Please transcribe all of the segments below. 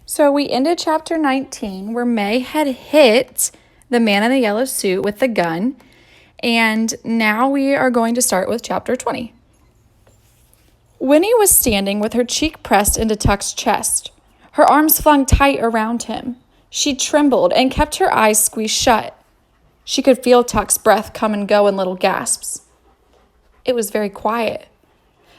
So we ended chapter 19 where May had hit the man in the yellow suit with the gun, and now we are going to start with chapter 20. Winnie was standing with her cheek pressed into Tuck's chest, her arms flung tight around him. She trembled and kept her eyes squeezed shut. She could feel Tuck's breath come and go in little gasps. It was very quiet.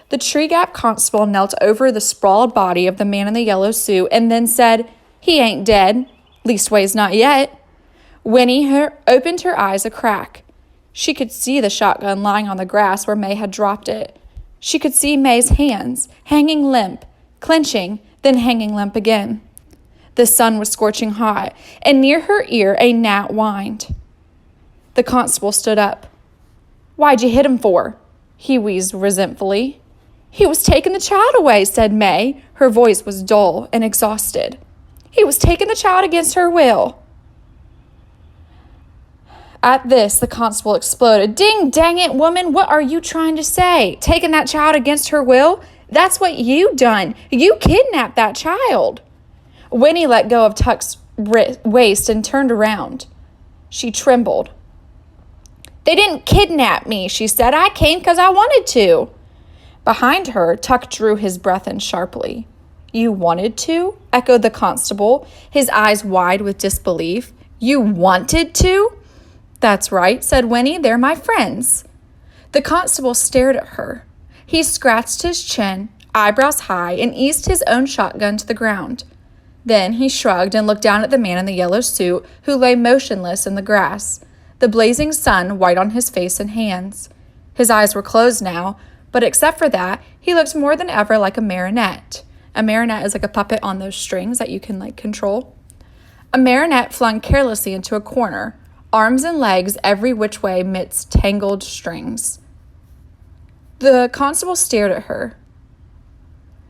The Tree Gap constable knelt over the sprawled body of the man in the yellow suit and then said, "He ain't dead, leastways not yet." Winnie opened her eyes a crack. She could see the shotgun lying on the grass where May had dropped it. She could see May's hands, hanging limp, clenching, then hanging limp again. The sun was scorching hot, and near her ear a gnat whined. The constable stood up. "Why'd you hit him for?" he wheezed resentfully. "He was taking the child away," said May. Her voice was dull and exhausted. "He was taking the child against her will." At this, the constable exploded. "Ding dang it, woman, what are you trying to say? Taking that child against her will? That's what you done. You kidnapped that child." Winnie let go of Tuck's waist and turned around. She trembled. "They didn't kidnap me," she said. "I came because I wanted to." Behind her, Tuck drew his breath in sharply. "You wanted to?" echoed the constable, his eyes wide with disbelief. "You wanted to?" "That's right," said Winnie. "They're my friends." The constable stared at her. He scratched his chin, eyebrows high, and eased his own shotgun to the ground. Then he shrugged and looked down at the man in the yellow suit who lay motionless in the grass, the blazing sun white on his face and hands. His eyes were closed now, but except for that, he looked more than ever like a marionette. A marionette is like a puppet on those strings that you can control. A marionette flung carelessly into a corner, arms and legs every which way midst tangled strings. The constable stared at her.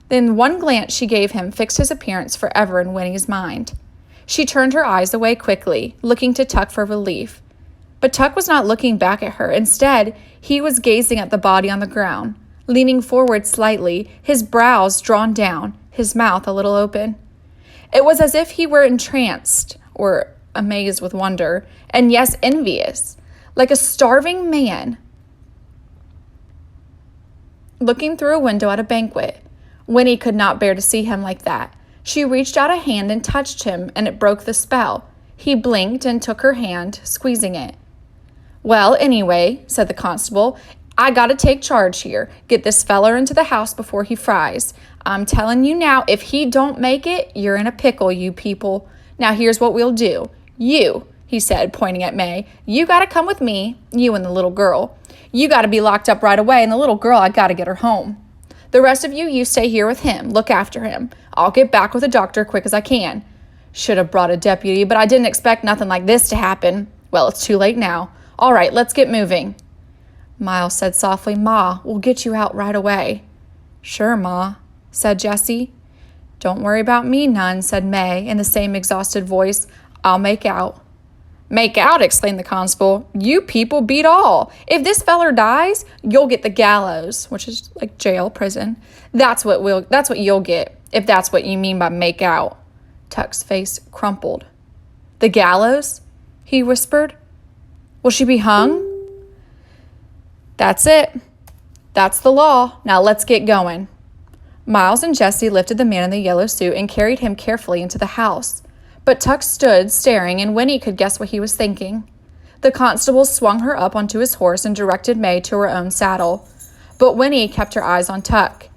Then one glance she gave him fixed his appearance forever in Winnie's mind. She turned her eyes away quickly, looking to Tuck for relief. But Tuck was not looking back at her. Instead, he was gazing at the body on the ground, leaning forward slightly, his brows drawn down, his mouth a little open. It was as if he were entranced, or amazed with wonder, and yes, envious, like a starving man looking through a window at a banquet. Winnie could not bear to see him like that. She reached out a hand and touched him, and it broke the spell. He blinked and took her hand, squeezing it. "Well, anyway," said the constable, "I gotta take charge here. Get this feller into the house before he fries. I'm telling you now, if he don't make it, you're in a pickle, you people. Now here's what we'll do. You," he said, pointing at May, "you gotta come with me, you and the little girl. You gotta be locked up right away, and the little girl, I gotta get her home. The rest of you stay here with him. Look after him. I'll get back with a doctor quick as I can. Should have brought a deputy, but I didn't expect nothing like this to happen. Well, it's too late now. All right, let's get moving." Miles said softly, "Ma, we'll get you out right away." "Sure, Ma," said Jessie. "Don't worry about me none," said May in the same exhausted voice. "I'll make out." "Make out?" exclaimed the constable. "You people beat all. If this feller dies, you'll get the gallows," which is like jail, prison. That's what you'll get, if that's what you mean by make out." Tuck's face crumpled. "The gallows?" he whispered. "Will she be hung?" "That's it. That's the law. Now let's get going." Miles and Jessie lifted the man in the yellow suit and carried him carefully into the house. But Tuck stood staring, and Winnie could guess what he was thinking. The constable swung her up onto his horse and directed May to her own saddle. But Winnie kept her eyes on Tuck.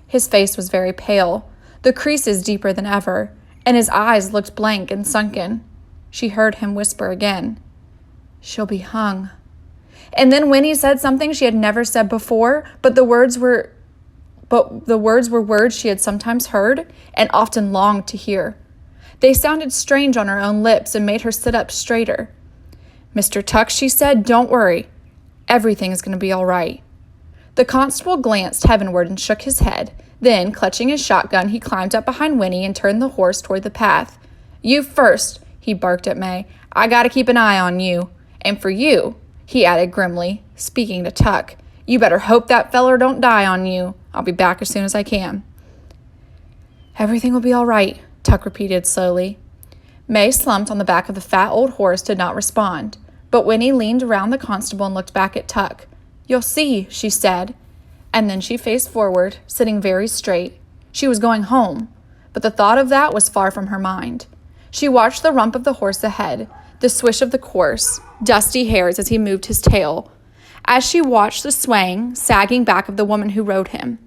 His face was very pale, the creases deeper than ever, and his eyes looked blank and sunken. She heard him whisper again, "She'll be hung." And then Winnie said something she had never said before, but the words were words she had sometimes heard and often longed to hear. They sounded strange on her own lips and made her sit up straighter. "Mr. Tuck," she said, "don't worry. Everything is going to be all right." The constable glanced heavenward and shook his head. Then, clutching his shotgun, he climbed up behind Winnie and turned the horse toward the path. "You first," he barked at May. "I gotta keep an eye on you. And for you," he added grimly, speaking to Tuck, "you better hope that feller don't die on you. I'll be back as soon as I can." "Everything will be all right," Tuck repeated slowly. May, slumped on the back of the fat old horse, did not respond, but Winnie leaned around the constable and looked back at Tuck. "You'll see," she said, and then she faced forward, sitting very straight. She was going home, but the thought of that was far from her mind. She watched the rump of the horse ahead, the swish of the coarse, dusty hairs as he moved his tail, as she watched the swaying, sagging back of the woman who rode him.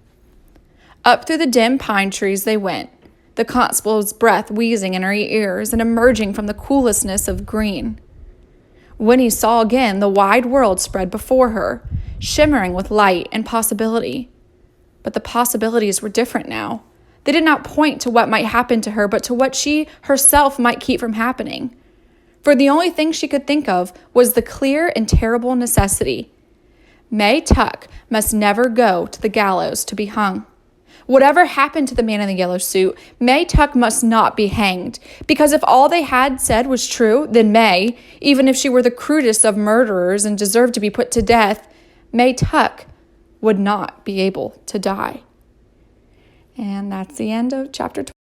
Up through the dim pine trees they went, the constable's breath wheezing in her ears and emerging from the coolness of green. Winnie saw again the wide world spread before her, shimmering with light and possibility. But the possibilities were different now. They did not point to what might happen to her, but to what she herself might keep from happening. For the only thing she could think of was the clear and terrible necessity. May Tuck must never go to the gallows to be hung. Whatever happened to the man in the yellow suit, May Tuck must not be hanged, because if all they had said was true, then May, even if she were the crudest of murderers and deserved to be put to death, May Tuck would not be able to die. And that's the end of chapter 12.